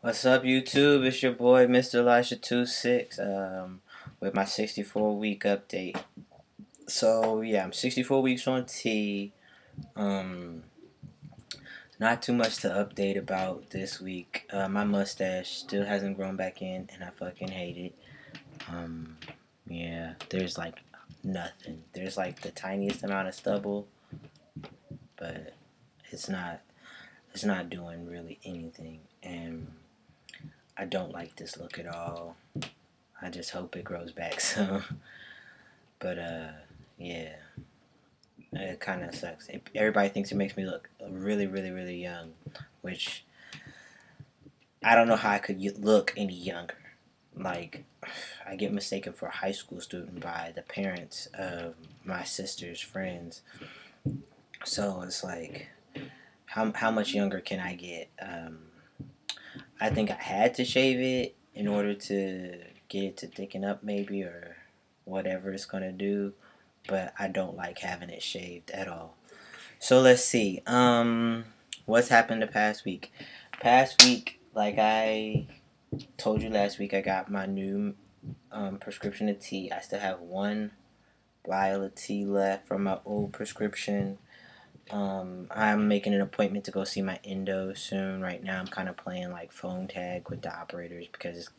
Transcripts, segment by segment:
What's up, YouTube? It's your boy, Mr. Elisha26, with my 64-week update. So, yeah, I'm 64 weeks on T. Um, Not too much to update about this week. My mustache still hasn't grown back in, and I fucking hate it. Um, yeah, there's like nothing. There's like the tiniest amount of stubble, but it's not, it's not doing really anything. And I don't like this look at all. I just hope it grows back soon. But yeah, it kind of sucks. Everybody thinks it makes me look really, really, really young, which I don't know how I could look any younger. Like, I get mistaken for a high school student by the parents of my sister's friends. So it's like, how much younger can I get? I think I had to shave it in order to get it to thicken up, maybe, or whatever it's gonna do. But I don't like having it shaved at all. So let's see. What's happened the past week? Past week, like I told you last week, I got my new prescription of tea. I still have one vial of tea left from my old prescription. I'm making an appointment to go see my endo soon. Right now, I'm kind of playing like phone tag with the operators because it's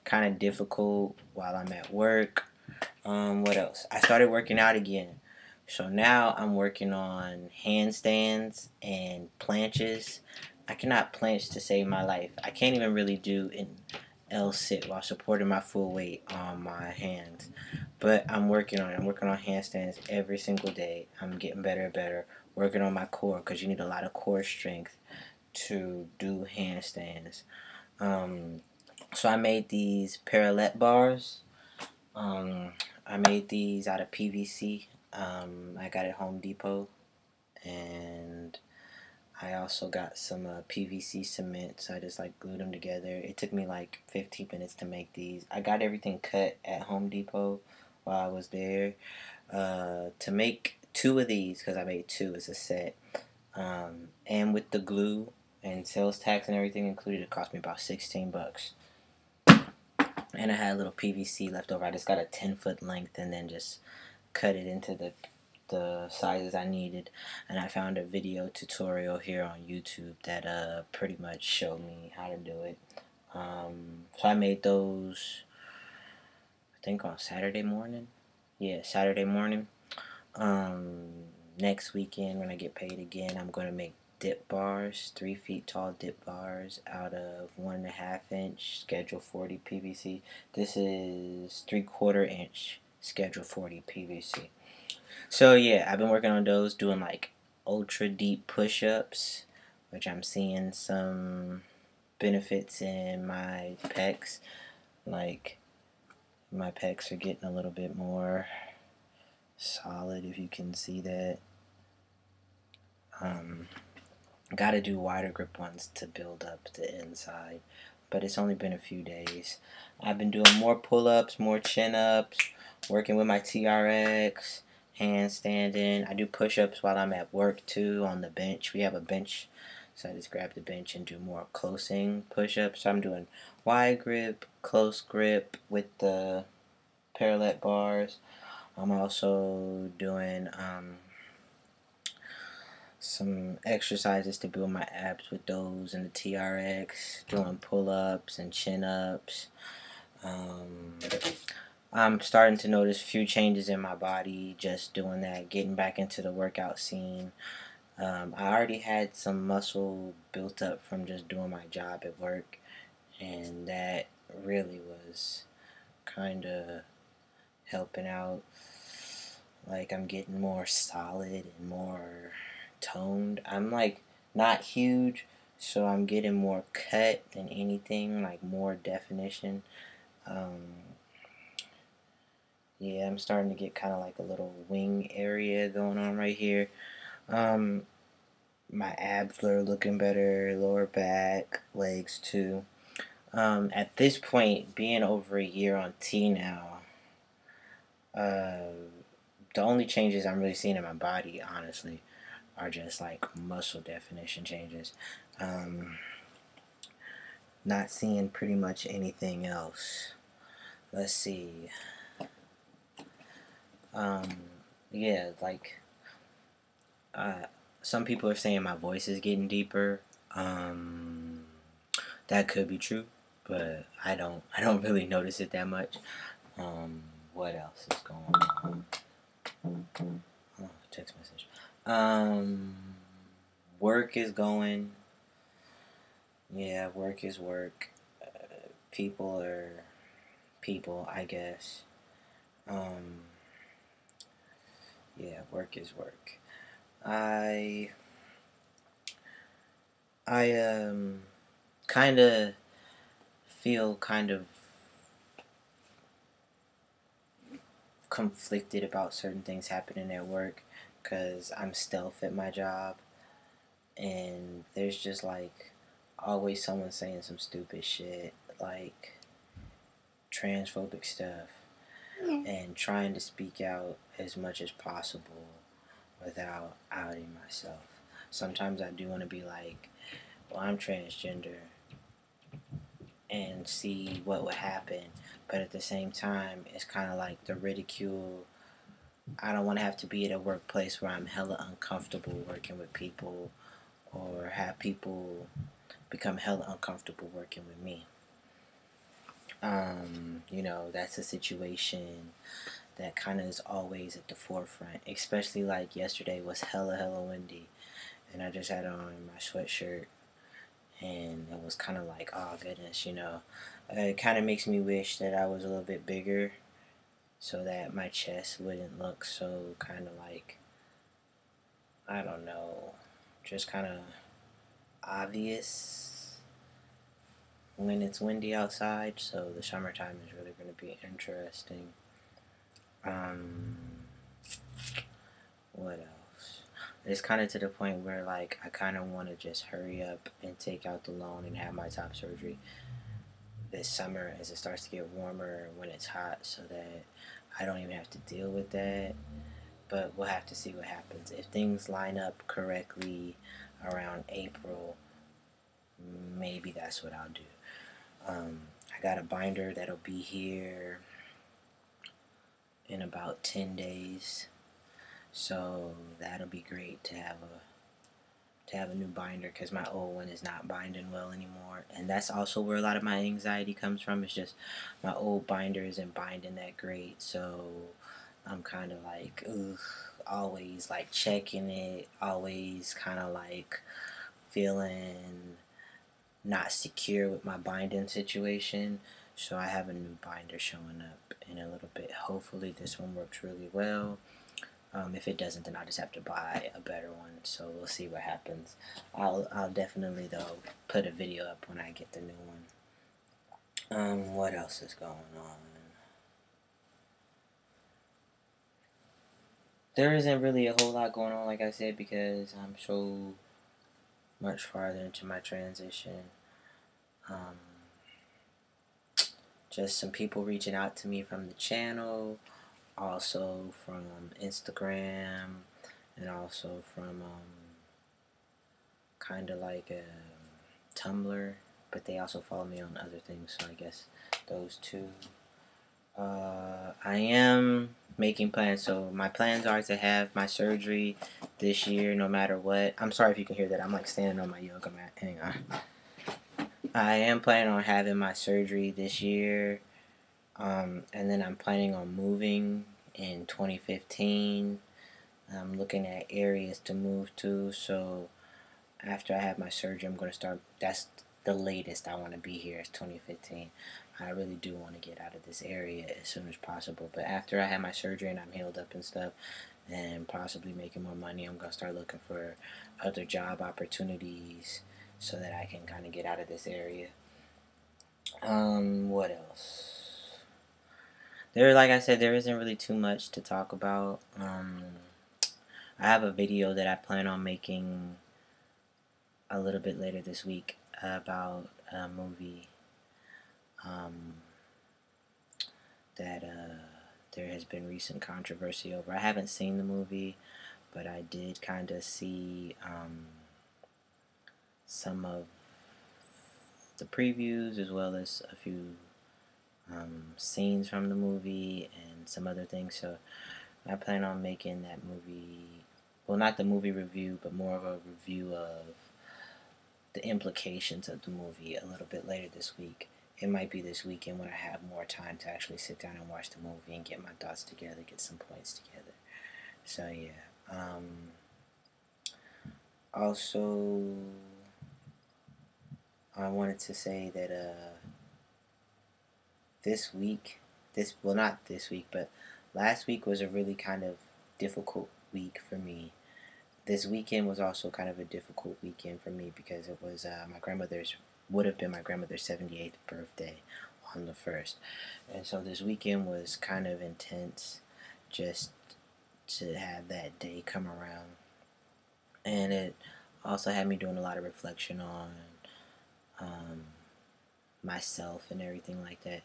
kind of difficult while I'm at work. What else? I started working out again. So now I'm working on handstands and planches. I cannot planche to save my life. I can't even really do an L sit while supporting my full weight on my hands. But I'm working on it. I'm working on handstands every single day. I'm getting better and better. Working on my core because you need a lot of core strength to do handstands. Um, so I made these parallel bars. Um, I made these out of PVC. I got it at Home Depot, and I also got some PVC cement. So I just like glued them together. It took me like 15 minutes to make these. I got everything cut at Home Depot while I was there. To make two of these, because I made two as a set, and with the glue and sales tax and everything included, it cost me about 16 bucks. And I had a little PVC left over. I just got a 10-foot length and then just cut it into the sizes I needed. And I found a video tutorial here on YouTube that pretty much showed me how to do it. So I made those, I think, on Saturday morning. Yeah, Saturday morning. Next weekend when I get paid again, I'm gonna make dip bars, 3 feet tall dip bars out of 1.5 inch Schedule 40 PVC. This is 3/4 inch Schedule 40 PVC. So yeah, I've been working on those, doing like ultra deep push-ups, which I'm seeing some benefits in my pecs. Like my pecs are getting a little bit more solid, if you can see that. Gotta do wider grip ones to build up the inside, but it's only been a few days. I've been doing more pull-ups, more chin-ups, working with my TRX, handstanding. I do push-ups while I'm at work too on the bench. We have a bench, so I just grab the bench and do more closing push-ups. So I'm doing wide grip, close grip with the parallel bars. I'm also doing some exercises to build my abs with those and the TRX, doing pull-ups and chin-ups. I'm starting to notice a few changes in my body just doing that, getting back into the workout scene. I already had some muscle built up from just doing my job at work, and that really was kind of helping out. Like, I'm getting more solid and more toned. I'm like not huge, so I'm getting more cut than anything, like more definition. Yeah, I'm starting to get kind of like a little wing area going on right here. Um, my abs are looking better, lower back, legs too. At this point, being over a year on T now, uh, the only changes I'm really seeing in my body, honestly, are just like muscle definition changes. Um, not seeing pretty much anything else. Let's see. Um, yeah, like uh, some people are saying my voice is getting deeper. Um, that could be true, but I don't really notice it that much. Um, what else is going on? Oh, text message. Um, work is going. Yeah, work is work. People are people, I guess. Um, yeah, work is work. I I kind of feel kind of conflicted about certain things happening at work because I'm stealth at my job, and there's just like always someone saying some stupid shit like transphobic stuff and trying to speak out as much as possible without outing myself. Sometimes I do want to be like, well, I'm transgender and see what would happen, but at the same time, it's kind of like the ridicule. I don't want to have to be at a workplace where I'm hella uncomfortable working with people or have people become hella uncomfortable working with me. That's a situation that kind of is always at the forefront, especially like yesterday was hella windy, and I just had on my sweatshirt, and it was kind of like, oh goodness, it kind of makes me wish that I was a little bit bigger so that my chest wouldn't look so kind of like, I don't know, just kind of obvious when it's windy outside. So the summertime is really going to be interesting. Um, what else? It's kind of to the point where like I kind of want to just hurry up and take out the loan and have my top surgery this summer as it starts to get warmer when it's hot, so that I don't even have to deal with that. But we'll have to see what happens. If things line up correctly around April, maybe that's what I'll do. I got a binder that'll be here in about 10 days, so that'll be great to have a new binder because my old one is not binding well anymore, and that's also where a lot of my anxiety comes from. It's just my old binder isn't binding that great, so I'm kind of like, ugh, always like checking it, always kind of like feeling not secure with my binding situation. So I have a new binder showing up in a little bit. Hopefully this one works really well. If it doesn't, then I'll just have to buy a better one. So we'll see what happens. I'll definitely though put a video up when I get the new one. What else is going on? There isn't really a whole lot going on, like I said, because I'm so much farther into my transition. Um, just some people reaching out to me from the channel, also from Instagram, and also from kind of like a Tumblr, but they also follow me on other things, so I guess those two. I am making plans, so my plans are to have my surgery this year no matter what. I'm sorry if you can hear that. I'm like standing on my yoga mat. Hang on. I am planning on having my surgery this year, and then I'm planning on moving in 2015. I'm looking at areas to move to, so after I have my surgery, I'm going to start. That's the latest I want to be here is 2015. I really do want to get out of this area as soon as possible. But after I have my surgery and I'm healed up and stuff, and possibly making more money, I'm going to start looking for other job opportunities so that I can kind of get out of this area. What else? Like I said, there isn't really too much to talk about. I have a video that I plan on making a little bit later this week about a movie that there has been recent controversy over. I haven't seen the movie, but I did kind of see some of the previews as well as a few scenes from the movie and some other things. So I plan on making that movie, well, not the movie review, but more of a review of the implications of the movie a little bit later this week. It might be this weekend when I have more time to actually sit down and watch the movie and get my thoughts together, get some points together. So yeah. Also, I wanted to say that this week, well, not this week, but last week was a really kind of difficult week for me. This weekend was also kind of a difficult weekend for me because it was would have been my grandmother's 78th birthday on the 1st. And so this weekend was kind of intense just to have that day come around. And it also had me doing a lot of reflection on um, myself and everything like that.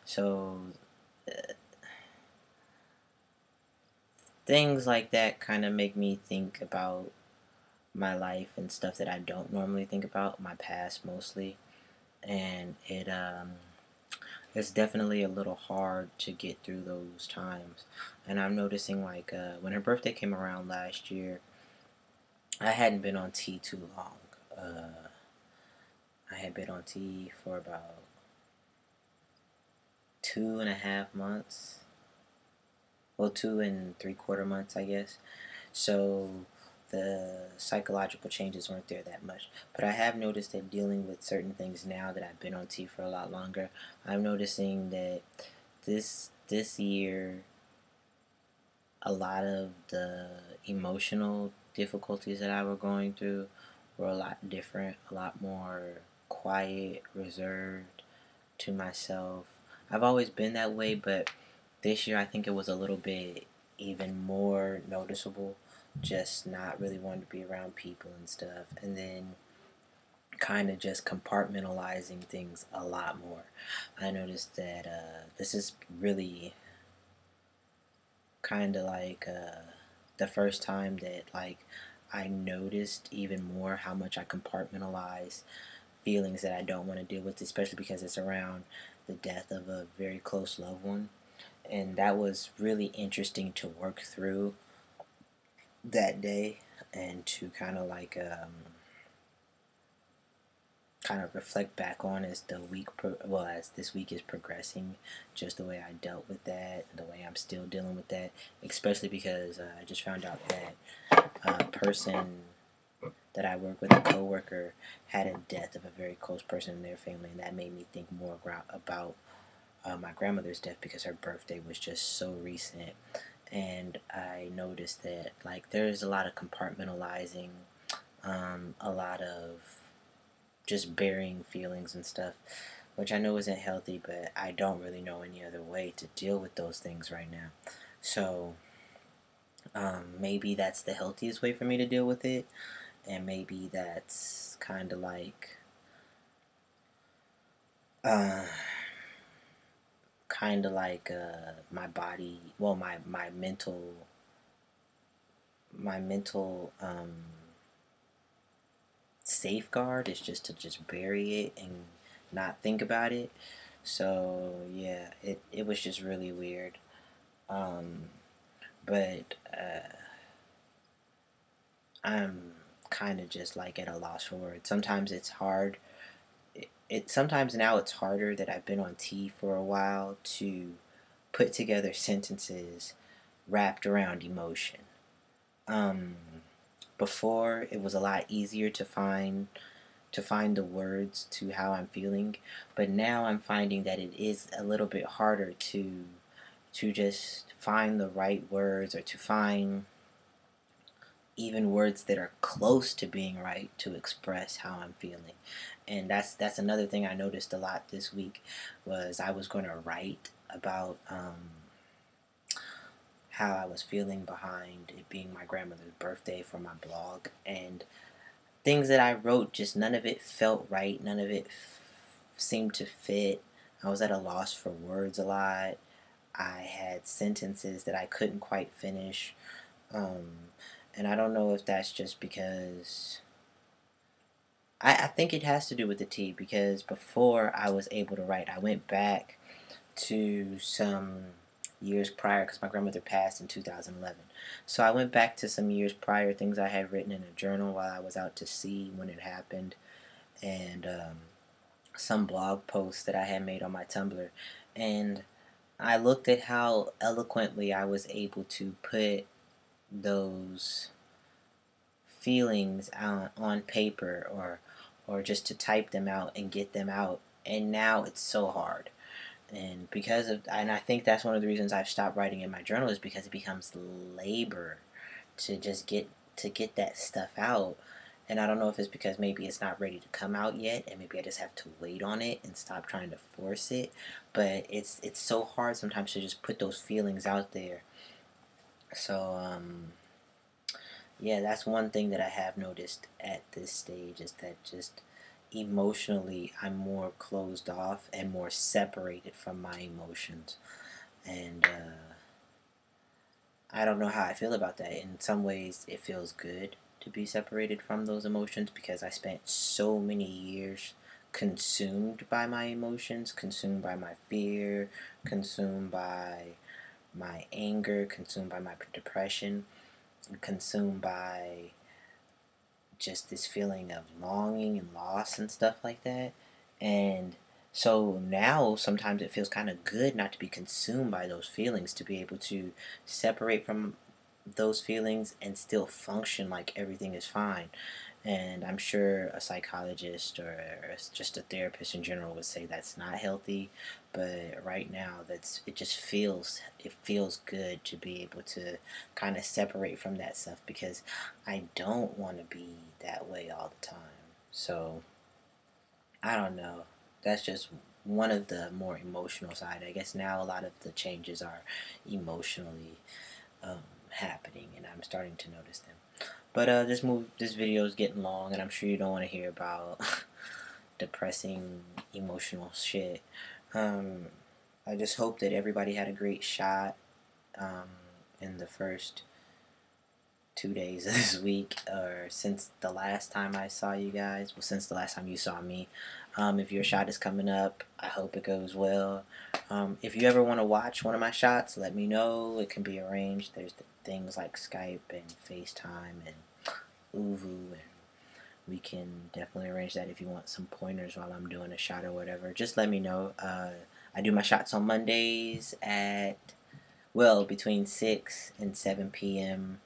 So things like that kind of make me think about my life and stuff that I don't normally think about, my past mostly. And it's definitely a little hard to get through those times. And I'm noticing like when her birthday came around last year, I hadn't been on T too long. I had been on T for about 2.5 months. Well, 2 and 3/4 months, I guess. So the psychological changes weren't there that much. But I have noticed that dealing with certain things now that I've been on T for a lot longer, I'm noticing that this year a lot of the emotional difficulties that I were going through were a lot different, a lot more quiet, reserved to myself. I've always been that way, but this year I think it was a little bit even more noticeable. Just not really wanting to be around people and stuff, and then kind of just compartmentalizing things a lot more. I noticed that this is really kind of like the first time that like I noticed even more how much I compartmentalize feelings that I don't want to deal with, especially because it's around the death of a very close loved one. And that was really interesting to work through that day and to kind of like kind of reflect back on as the as this week is progressing, just the way I dealt with that, the way I'm still dealing with that, especially because I just found out that a person that I work with, a coworker, had a death of a very close person in their family, and that made me think more about my grandmother's death because her birthday was just so recent. And I noticed that like there's a lot of compartmentalizing, a lot of just burying feelings and stuff, which I know isn't healthy, but I don't really know any other way to deal with those things right now. So maybe that's the healthiest way for me to deal with it, and maybe that's kind of like uh, my body, well, my mental safeguard is just to just bury it and not think about it. So yeah, it was just really weird. Um, but I'm kind of just like at a loss for words. Sometimes it's hard. Sometimes now it's harder that I've been on T for a while to put together sentences wrapped around emotion. Um, Before it was a lot easier to find the words to how I'm feeling, but now I'm finding that it is a little bit harder to just find the right words or to find even words that are close to being right to express how I'm feeling. And that's another thing I noticed a lot this week was I was going to write about how I was feeling behind it being my grandmother's birthday for my blog, and things that I wrote, just none of it felt right. None of it seemed to fit. I was at a loss for words a lot. I had sentences that I couldn't quite finish. Um, and I don't know if that's just because I think it has to do with the tea because before I was able to write, I went back to some years prior because my grandmother passed in 2011. So I went back to some years prior, things I had written in a journal while I was out to sea when it happened, and some blog posts that I had made on my Tumblr. And I looked at how eloquently I was able to put those feelings on paper or just to type them out and get them out. And now it's so hard. And I think that's one of the reasons I've stopped writing in my journal is because it becomes labor to just get that stuff out. And I don't know if it's because maybe it's not ready to come out yet, and maybe I just have to wait on it and stop trying to force it. But it's so hard sometimes to just put those feelings out there. So yeah, that's one thing that I have noticed at this stage is that just emotionally I'm more closed off and more separated from my emotions. And I don't know how I feel about that. In some ways, it feels good to be separated from those emotions because I spent so many years consumed by my emotions, consumed by my fear, consumed by my anger, consumed by my depression, consumed by just this feeling of longing and loss and stuff like that. And so now sometimes it feels kind of good not to be consumed by those feelings, to be able to separate from those feelings and still function like everything is fine. And I'm sure a psychologist or just a therapist in general would say that's not healthy, but right now it feels good to be able to kind of separate from that stuff because I don't want to be that way all the time. So I don't know. That's just one of the more emotional side. I guess now a lot of the changes are emotionally happening, and I'm starting to notice them. But this video is getting long, and I'm sure you don't want to hear about depressing, emotional shit. Um, I just hope that everybody had a great shot um, in the first 2 days of this week, or since the last time I saw you guys. Well, since the last time you saw me. If your shot is coming up, I hope it goes well. If you ever want to watch one of my shots, let me know. It can be arranged. There's things like Skype and FaceTime and Uvu, and we can definitely arrange that if you want some pointers while I'm doing a shot or whatever. Just let me know. I do my shots on Mondays at, well, between 6 and 7 p.m.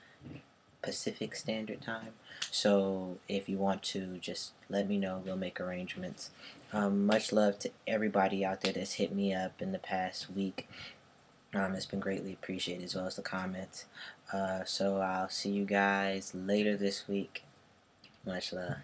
Pacific Standard Time. So if you want to, just let me know. We'll make arrangements. Much love to everybody out there that's hit me up in the past week. It's been greatly appreciated, as well as the comments. So I'll see you guys later this week. Much love.